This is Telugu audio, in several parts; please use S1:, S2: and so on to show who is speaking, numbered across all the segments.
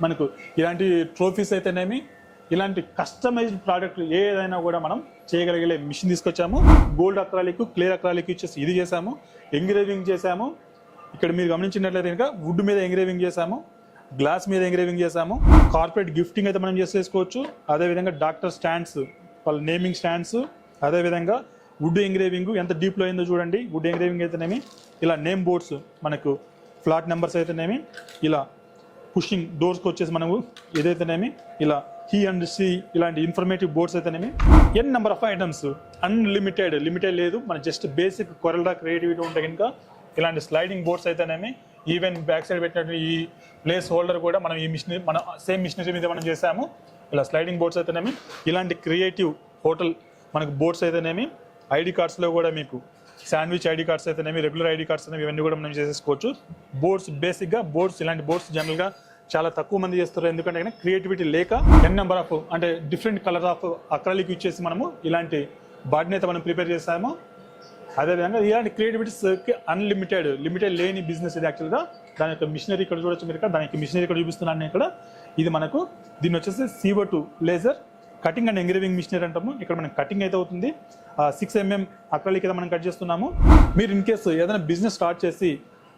S1: మనకు ఇలాంటి ట్రోఫీస్ అయితేనేమి ఇలాంటి కస్టమైజ్డ్ ప్రోడక్ట్ ఏదైనా కూడా మనం చేయగలిగే మిషన్ తీసుకొచ్చాము. గోల్డ్ అక్రాలిక్, క్లియర్ అక్రాలిక్ ఇచ్చేసి ఇది చేసాము. ఎంగ్రేవింగ్ చేసాము. ఇక్కడ మీరు గమనించినట్లయితే కనుక వుడ్ మీద ఎంగ్రేవింగ్ చేసాము, గ్లాస్ మీద ఎంగ్రేవింగ్ చేసాము. కార్పొరేట్ గిఫ్టింగ్ అయితే మనం చేసేసుకోవచ్చు. అదేవిధంగా డాక్టర్ స్టాండ్స్, వాళ్ళ నేమింగ్ స్టాండ్స్, అదేవిధంగా వుడ్ ఎంగ్రేవింగ్ ఎంత డీప్లో అయిందో చూడండి. వుడ్ ఎంగ్రేవింగ్ అయితేనేమి ఇలా నేమ్ బోర్డ్స్, మనకు ఫ్లాట్ నెంబర్స్ అయితేనేమి ఇలా పుషింగ్ డోర్స్కి వచ్చేసి మనము ఏదైతేనేమి ఇలా హీ అండ్ సి ఇలాంటి ఇన్ఫర్మేటివ్ బోర్డ్స్ అయితేనేమి n number of items unlimited, limited లేదు. మన జస్ట్ బేసిక్ కొరల్డా క్రియేటివిటీ ఉంటే కనుక ఇలాంటి స్లైడింగ్ బోర్డ్స్ అయితేనేమి ఈవెన్ బ్యాక్ సైడ్ పెట్టినట్టు ఈ ప్లేస్ హోల్డర్ కూడా మనం ఈ మిషనరీ మన సేమ్ మిషనరీ మీద మనం చేసాము. ఇలా స్లైడింగ్ బోర్డ్స్ అయితేనేమి ఇలాంటి క్రియేటివ్ హోటల్ మనకు బోర్డ్స్ అయితేనేమి ఐడి కార్డ్స్లో కూడా మీకు శాండ్విచ్ ఐడి కార్డ్స్ అయితేనేమి రెగ్యులర్ ఐడి కార్డ్స్ అనేవి ఇవన్నీ కూడా మనం చేసేసుకోవచ్చు. బోర్డ్స్ బేసిక్గా బోర్డ్స్ ఇలాంటి బోర్డ్స్ జనరల్గా చాలా తక్కువ మంది చేస్తారు. ఎందుకంటే క్రియేటివిటీ లేక ఎన్ నెంబర్ ఆఫ్ అంటే different colour of acrylic use చేసి మనము ఇలాంటి బాడీని అయితే మనం ప్రిపేర్ చేసాము. అదేవిధంగా ఇలాంటి క్రియేటివిటీస్కి అన్లిమిటెడ్, లిమిటెడ్ లేని బిజినెస్ ఇది యాక్చువల్గా. దాని యొక్క మిషనరీ ఇక్కడ చూడొచ్చు మీరు. ఇక్కడ దానికి మిషనరీ ఇక్కడ చూపిస్తున్నాను నేను ఇక్కడ. ఇది మనకు దీన్ని వచ్చేసి CO2 laser cutting and engraving machinery అంటాము. ఇక్కడ మనం కటింగ్ అయితే అవుతుంది. 6 mm అక్రాలిక్ అయితే మనం కట్ చేస్తున్నాము. మీరు ఇన్ కేసు ఏదైనా బిజినెస్ స్టార్ట్ చేసి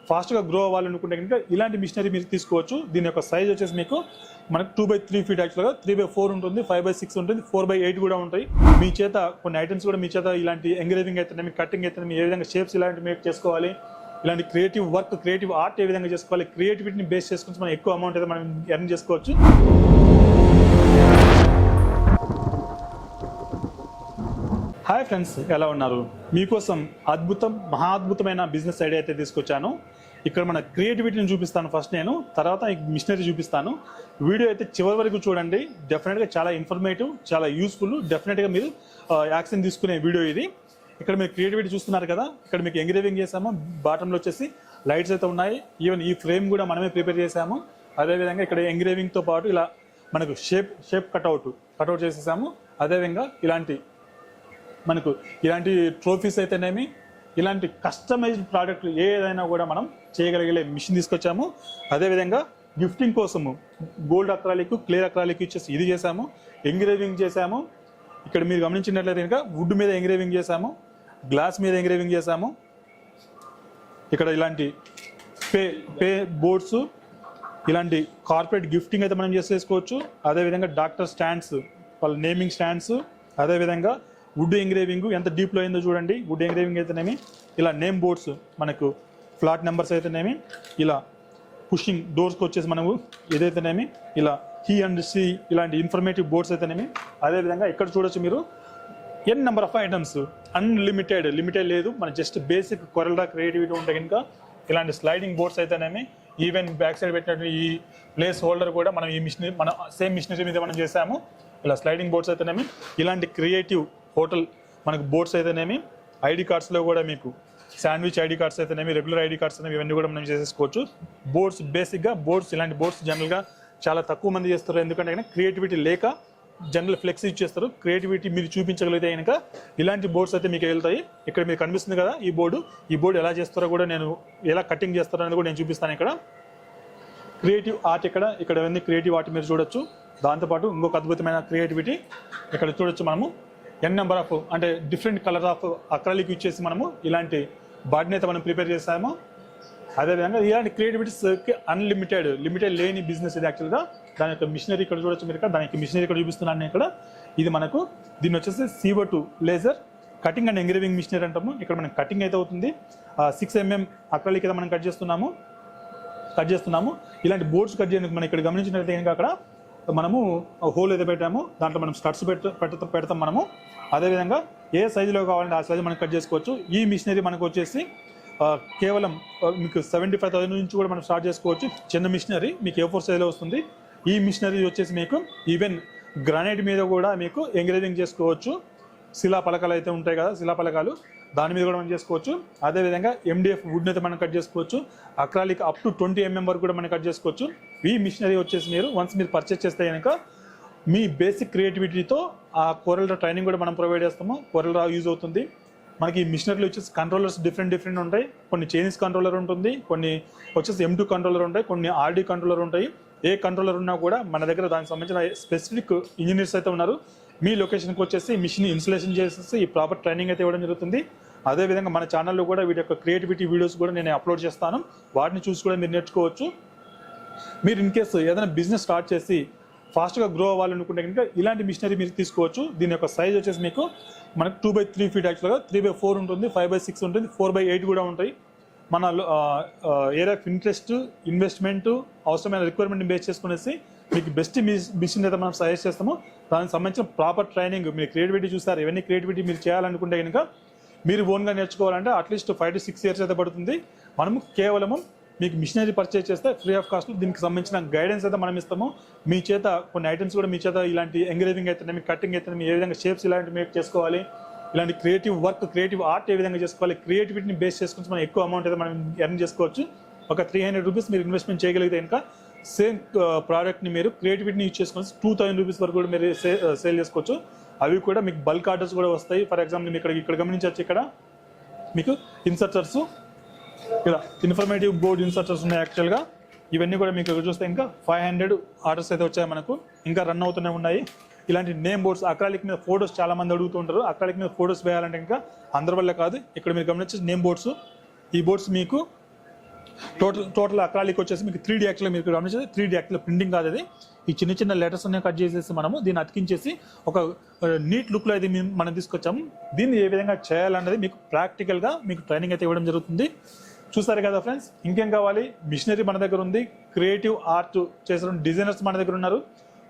S1: ఫాస్ట్గా గ్రో అవ్వాలనుకుంటే కనుక ఇలాంటి మిషనరీ మీరు తీసుకోవచ్చు. దీని యొక్క సైజ్ వచ్చేసి మీకు మనకు 2x3 ఫీట్, యాక్చువల్గా 3x4 ఉంటుంది, 5x6 ఉంటుంది, 4x8 కూడా ఉంటాయి. మీ చేత కొన్ని ఐటమ్స్ కూడా మీ చేత ఇలాంటి ఎంగ్రేవింగ్ అయితే కటింగ్ అయితే ఏ విధంగా షేప్స్ ఇలాంటి మేక్ చేసుకోవాలి, ఇలాంటి క్రియేటివ్ వర్క్, క్రియేటివ్ ఆర్ట్ ఏ విధంగా చేసుకోవాలి, క్రియేటివిటీని బేస్ చేసుకుని మనం ఎక్కువ అమౌంట్ అయితే మనం ఎర్న్ చేసుకోవచ్చు. హాయ్ ఫ్రెండ్స్, ఎలా ఉన్నారు? మీకోసం మహా అద్భుతమైన బిజినెస్ ఐడియా అయితే తీసుకొచ్చాను. ఇక్కడ మన క్రియేటివిటీని చూపిస్తాను ఫస్ట్ నేను, తర్వాత మిషనరీ చూపిస్తాను. వీడియో అయితే చివరి వరకు చూడండి. డెఫినెట్గా చాలా ఇన్ఫర్మేటివ్, చాలా యూస్ఫుల్. డెఫినెట్గా మీరు యాక్షన్ తీసుకునే వీడియో ఇది. ఇక్కడ మీరు క్రియేటివిటీ చూస్తున్నారు కదా. ఇక్కడ మీకు ఎంగ్రేవింగ్ చేసాము. బాటంలో వచ్చేసి లైట్స్ అయితే ఉన్నాయి. ఈవెన్ ఈ ఫ్రేమ్ కూడా మనమే ప్రిపేర్ చేసాము. అదేవిధంగా ఇక్కడ ఎంగ్రేవింగ్తో పాటు ఇలా మనకు షేప్ కట్అవుట్ చేసేసాము. అదేవిధంగా మనకు ఇలాంటి ట్రోఫీస్ అయితేనేమి ఇలాంటి కస్టమైజ్డ్ ప్రోడక్ట్ ఏదైనా కూడా మనం చేయగలిగే మిషన్ తీసుకొచ్చాము. అదేవిధంగా గిఫ్టింగ్ కోసము గోల్డ్ అక్రాలిక్, క్లియర్ అక్రాలిక్ ఇచ్చేసి ఇది చేసాము. ఎంగ్రేవింగ్ చేసాము. ఇక్కడ మీరు గమనించినట్లయితే కనుక వుడ్ మీద ఎంగ్రేవింగ్ చేసాము, గ్లాస్ మీద ఎంగ్రేవింగ్ చేసాము. ఇక్కడ ఇలాంటి పే బోర్డ్స్, ఇలాంటి కార్పొరేట్ గిఫ్టింగ్ అయితే మనం చేసేసుకోవచ్చు. అదేవిధంగా డాక్టర్ స్టాండ్స్, వాళ్ళ నేమింగ్ స్టాండ్స్, అదేవిధంగా వుడ్ ఎంగ్రేవింగ్ ఎంత డీప్లో అయిందో చూడండి. వుడ్ ఎంగ్రేవింగ్ అయితేనేమి ఇలా నేమ్ బోర్డ్స్, మనకు ఫ్లాట్ నెంబర్స్ అయితేనేమి ఇలా పుషింగ్ డోర్స్కి వచ్చేసి మనము ఏదైతేనేమి ఇలా హీ అండ్ సి ఇలాంటి ఇన్ఫర్మేటివ్ బోర్డ్స్ అయితేనేమి. అదేవిధంగా ఇక్కడ చూడొచ్చు మీరు n number of items unlimited, limited లేదు. మన జస్ట్ బేసిక్ కొరల్డా క్రియేటివిటీ ఉంటే కనుక ఇలాంటి స్లైడింగ్ బోర్డ్స్ అయితేనేమి ఈవెన్ బ్యాక్ సైడ్ పెట్టినట్టు ఈ ప్లేస్ హోల్డర్ కూడా మనం ఈ మిషనరీ మన సేమ్ మిషనరీ మీద మనం చేసాము. ఇలా స్లైడింగ్ బోర్డ్స్ అయితేనేమి ఇలాంటి క్రియేటివ్ హోటల్ మనకు బోర్డ్స్ అయితేనేమి ఐడి కార్డ్స్లో కూడా మీకు శాండ్విచ్ ఐడి కార్డ్స్ అయితేనేమి రెగ్యులర్ ఐడి కార్డ్స్ అనేవి ఇవన్నీ కూడా మనం చేసేసుకోవచ్చు. బోర్డ్స్ బేసిక్గా ఇలాంటి బోర్డ్స్ జనరల్గా చాలా తక్కువ మంది చేస్తారు. ఎందుకంటే క్రియేటివిటీ లేక జనరల్ ఫ్లెక్స్ ఇచ్చేస్తారు. క్రియేటివిటీ మీరు చూపించగలిగితే కనుక ఇలాంటి బోర్డ్స్ అయితే మీకు వెళ్తాయి. ఇక్కడ మీకు కనిపిస్తుంది కదా ఈ బోర్డు ఎలా చేస్తారో కూడా నేను ఎలా కటింగ్ చేస్తారో అనేది కూడా నేను చూపిస్తాను. ఇక్కడ క్రియేటివ్ ఆర్ట్, ఇక్కడ ఇవన్నీ క్రియేటివ్ ఆర్ట్ మీరు చూడొచ్చు. దాంతోపాటు ఇంకొక అద్భుతమైన క్రియేటివిటీ ఇక్కడ చూడొచ్చు. మనము ఎన్ నెంబర్ ఆఫ్ అంటే different colour of acrylic use చేసి మనము ఇలాంటి బాడీని అయితే మనం ప్రిపేర్ చేసాము. అదేవిధంగా ఇలాంటి క్రియేటివిటీస్కి అన్లిమిటెడ్, లిమిటెడ్ లేని బిజినెస్ ఇది యాక్చువల్గా. దాని యొక్క మిషనరీ ఇక్కడ చూడొచ్చు మీరు. ఇక్కడ దానికి మిషనరీ ఇక్కడ చూపిస్తున్నాను నేను ఇక్కడ. ఇది మనకు దీన్ని వచ్చేసి CO2 laser cutting and engraving machinery అంటాము. ఇక్కడ మనం కటింగ్ అయితే అవుతుంది. 6 mm అక్రాలిక్ అయితే మనం కట్ చేస్తున్నాము. ఇలాంటి బోర్డ్స్ కట్ చేయడానికి మనం ఇక్కడ గమనించినట్లయితే కనుక అక్కడ మనము హోల్ అయితే పెట్టాము. దాంట్లో మనం స్టడ్స్ పెడతాం మనము. అదేవిధంగా ఏ సైజులో కావాలంటే ఆ సైజు మనం కట్ చేసుకోవచ్చు. ఈ మిషనరీ మనకు వచ్చేసి కేవలం మీకు 75,000 నుంచి కూడా మనం స్టార్ట్ చేసుకోవచ్చు. చిన్న మిషనరీ మీకు A4 సైజులో వస్తుంది. ఈ మిషనరీ వచ్చేసి మీకు ఈవెన్ గ్రానైట్ మీద కూడా మీకు ఎంగ్రేవింగ్ చేసుకోవచ్చు. శిలా పలకాలు అయితే ఉంటాయి కదా, శిలా పలకాలు, దాని మీద కూడా మనం చేసుకోవచ్చు. అదేవిధంగా MDF వుడ్ని అయితే మనం కట్ చేసుకోవచ్చు. అక్రాలిక్ అప్ టు 20 mm వరకు కూడా మనం కట్ చేసుకోవచ్చు. ఈ మిషనరీ వచ్చేసి మీరు పర్చేస్ చేస్తే కనుక మీ బేసిక్ క్రియేటివిటీతో ఆ కోరల్ ట్రైనింగ్ కూడా మనం ప్రొవైడ్ చేస్తాము. కోరల్ యూజ్ అవుతుంది. మనకి మిషనరీలు వచ్చేసి కంట్రోలర్స్ డిఫరెంట్ ఉంటాయి. కొన్ని చైనీస్ కంట్రోలర్ ఉంటుంది, కొన్ని వచ్చేసి M2 కంట్రోలర్ ఉంటాయి, కొన్ని RD కంట్రోలర్ ఉంటాయి. ఏ కంట్రోలర్ ఉన్నా కూడా మన దగ్గర దానికి సంబంధించిన స్పెసిఫిక్ ఇంజనీర్స్ అయితే ఉన్నారు. మీ లొకేషన్కి వచ్చేసి మిషన్ ఇన్స్టలేషన్ చేసేసి ఈ ప్రాపర్ ట్రైనింగ్ అయితే ఇవ్వడం జరుగుతుంది. అదేవిధంగా మన ఛానల్లో కూడా వీటి యొక్క క్రియేటివిటీ వీడియోస్ కూడా నేను అప్లోడ్ చేస్తాను. వాటిని చూసి కూడా మీరు నేర్చుకోవచ్చు. మీరు ఇన్ కేసు ఏదైనా బిజినెస్ స్టార్ట్ చేసి ఫాస్ట్గా గ్రో అవ్వాలనుకుంటే కనుక ఇలాంటి మిషనరీ మీరు తీసుకోవచ్చు. దీని యొక్క సైజ్ వచ్చేసి మీకు మనకు 2x3 ఫీట్, యాక్చువల్గా 3x4 ఉంటుంది, 5x6 ఉంటుంది, 4x8 కూడా ఉంటాయి. మన ఏరియా ఆఫ్ ఇంట్రెస్ట్, ఇన్వెస్ట్మెంట్, అవసరమైన రిక్వైర్మెంట్ని బేస్ చేసుకునేసి మీకు బెస్ట్ మిషన్ అయితే మనం సజెస్ట్ చేస్తాము. దానికి సంబంధించిన ప్రాపర్ ట్రైనింగ్, మీరు క్రియేటివిటీ చూస్తారు, ఇవన్నీ క్రియేటివిటీ మీరు చేయాలనుకుంటే కనుక మీరు ఓన్గా నేర్చుకోవాలంటే అట్లీస్ట్ 5 to 6 ఇయర్స్ అయితే పడుతుంది. మనము కేవలము మీకు మిషనరీ పర్చేజ్ చేస్తే ఫ్రీ ఆఫ్ కాస్ట్ దీనికి సంబంధించిన గైడెన్స్ అయితే మనం ఇస్తాము. మీ చేత కొన్ని ఐటమ్స్ కూడా మీ చేత ఇలాంటి ఎంగ్రేవింగ్ అయితే, మీ కటింగ్ అయితే, ఏ విధంగా షేప్స్ ఇలాంటివి మేక్ చేసుకోవాలి, ఇలాంటి క్రియేటివ్ వర్క్, క్రియేటివ్ ఆర్ట్ ఏ విధంగా చేసుకోవాలి, క్రియేటివిటీని బేస్ చేసుకుని మనం ఎక్కువ అమౌంట్ అయితే మనం ఎర్న్ చేసుకోవచ్చు. ఒక 300 రూపీస్ మీరు ఇన్వెస్ట్మెంట్ చేయగలిగితే ఇంకా సేమ్ ప్రోడక్ట్ని మీరు క్రియేటివిటీని యూజ్ చేసుకొని 2000 రూపీస్ వరకు కూడా మీరు సేల్ చేసుకోవచ్చు. అవి కూడా మీకు బల్క్ ఆర్డర్స్ కూడా వస్తాయి. ఫర్ ఎగ్జాంపుల్ ఇక్కడ గమనించవచ్చు, ఇక్కడ మీకు ఇన్సర్టర్స్, ఇక్కడ ఇన్ఫర్మేటివ్ బోర్డ్ ఇన్సర్టర్స్ ఉన్నాయి. యాక్చువల్గా ఇవన్నీ కూడా మీకు చూస్తే ఇంకా 500 ఆర్డర్స్ అయితే వచ్చాయి మనకు, ఇంకా రన్ అవుతూనే ఉన్నాయి. ఇలాంటి నేమ్ బోర్డ్స్, అక్రాలిక్ మీద ఫోటోస్ చాలా మంది అడుగుతుంటారు. అక్రాలిక్ మీద ఫోటోస్ వేయాలంటే ఇంకా అందరి వల్ల కాదు. ఇక్కడ మీరు గమనించే నేమ్ బోర్డ్స్, ఈ బోర్డ్స్ మీకు టోటల్ అక్రాలిక్ వచ్చేసి మీకు 3D యాక్చువల్గా మీరు గమనించేది 3D యాక్చువల్గా ప్రింటింగ్ కాదు అది. ఈ చిన్న చిన్న లెటర్స్ అన్ని కట్ చేసేసి మనము దీన్ని అతికించేసి ఒక నీట్ లుక్లో అయితే మనం తీసుకొచ్చాము. దీన్ని ఏ విధంగా చేయాలన్నది మీకు ప్రాక్టికల్గా మీకు ట్రైనింగ్ అయితే ఇవ్వడం జరుగుతుంది. చూసారు కదా ఫ్రెండ్స్, ఇంకేం కావాలి? మిషనరీ మన దగ్గర ఉంది, క్రియేటివ్ ఆర్ట్ చేసిన డిజైనర్స్ మన దగ్గర ఉన్నారు,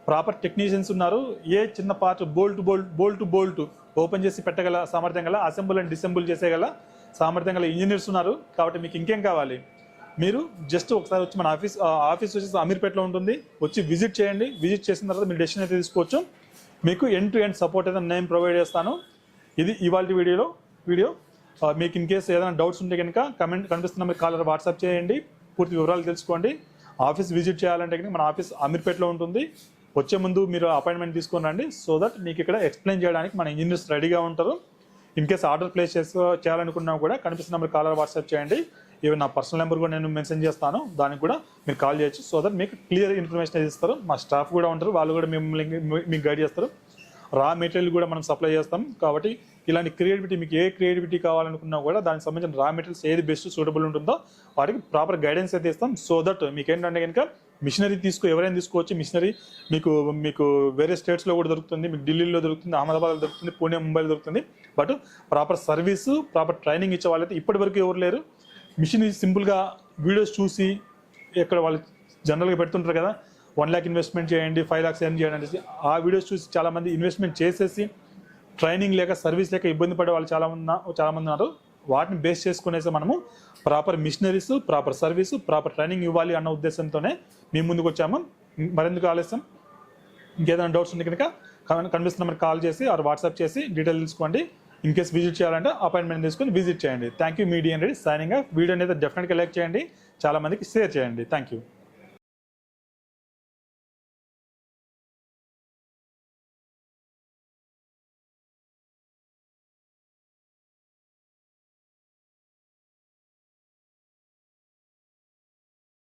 S1: ప్రాపర్ టెక్నీషియన్స్ ఉన్నారు. ఏ చిన్న పార్ట్ బోల్ట్ ఓపెన్ చేసి పెట్టగల సామర్థ్యం గల, అసెంబుల్ అండ్ డిసెంబుల్ చేసేగల సామర్థ్యం గల ఇంజనీర్స్ ఉన్నారు. కాబట్టి మీకు ఇంకేం కావాలి? మీరు జస్ట్ ఒకసారి వచ్చి మన ఆఫీస్ వచ్చేసి అమీర్పేటలో ఉంటుంది, వచ్చి విజిట్ చేయండి. విజిట్ చేసిన తర్వాత మీరు డెసిషన్ అయితే తీసుకోవచ్చు. మీకు ఎండ్ టు ఎండ్ సపోర్ట్ అయితే నేను ప్రొవైడ్ చేస్తాను. ఇది ఇవాళ వీడియో. మీకు ఇన్ కేసు ఏదైనా డౌట్స్ ఉంటే కనుక కనిపిస్తున్న మీరు కాలర్ వాట్సాప్ చేయండి, పూర్తి వివరాలు తెలుసుకోండి. ఆఫీస్ విజిట్ చేయాలంటే కనుక మన ఆఫీస్ అమీర్పేటలో ఉంటుంది. వచ్చే ముందు మీరు అపాయింట్మెంట్ తీసుకొని రండి, సో దట్ మీకు ఇక్కడ ఎక్స్ప్లెయిన్ చేయడానికి మన ఇంజనీర్స్ రెడీగా ఉంటారు. ఇన్ కేసు ఆర్డర్ ప్లేస్ చేయాలనుకున్నా కూడా కనిపిస్తున్న మీరు కాలర్ వాట్సాప్ చేయండి. ఈవెన్ నా పర్సనల్ నెంబర్ కూడా నేను మెన్షన్ చేస్తాను, దానికి కూడా మీరు కాల్ చేయొచ్చు. సో దట్ మీకు క్లియర్ ఇన్ఫర్మేషన్ ఇస్తారు. మా స్టాఫ్ కూడా ఉంటారు, వాళ్ళు కూడా మీకు గైడ్ చేస్తారు. రా మెటీరియల్ కూడా మనం సప్లై చేస్తాం. కాబట్టి ఇలాంటి క్రియేటివిటీ, మీకు ఏ క్రియేటివిటీ కావాలనుకున్నా కూడా దానికి సంబంధించిన రా మెటీరియల్స్ ఏది బెస్ట్ సూటబుల్ ఉంటుందో వాటికి ప్రాపర్ గైడెన్స్ అయితే ఇస్తాం. సో దట్ మీకు ఏంటంటే కనుక మిషనరీ ఎవరైనా తీసుకోవచ్చు. మిషనరీ మీకు వేరే స్టేట్స్లో కూడా దొరుకుతుంది, మీకు ఢిల్లీలో దొరుకుతుంది, అహ్మదాబాద్లో దొరుకుతుంది, పూణే, ముంబైలో దొరుకుతుంది. But proper service, proper training ఇచ్చే వాళ్ళైతే ఇప్పటి వరకు ఎవరు లేరు. మిషన్ సింపుల్గా వీడియోస్ చూసి ఇక్కడ వాళ్ళు జనరల్గా పెడుతుంటారు కదా, 1 lakh ఇన్వెస్ట్మెంట్ చేయండి, 5 lakhs ఎర్న్ చేయండి అనేసి. ఆ వీడియోస్ చూసి చాలామంది ఇన్వెస్ట్మెంట్ చేసేసి ట్రైనింగ్ లేక, సర్వీస్ లేక ఇబ్బంది పడే వాళ్ళు చాలామంది ఉన్నారు. వాటిని బేస్ చేసుకునేసి మనము proper machineries, proper service, proper training ఇవ్వాలి అన్న ఉద్దేశంతోనే మేము ముందుకు వచ్చాము. మరెందుకు ఆలస్యం? ఇంకేదైనా డౌట్స్ ఉంటే కనుక కనిపిస్తున్న మరి కాల్ చేసి ఆర్ వాట్సాప్ చేసి డీటెయిల్ తీసుకోండి. ఇన్ కేస్ విజిట్ చేయాలంటే అపాయింట్మెంట్ తీసుకొని విజిట్ చేయండి. Thank you. మీ DN Reddy signing off. Video అనేది డెఫినెట్గా లైక్ చేయండి, చాలా మందికి షేర్ చేయండి. Thank you.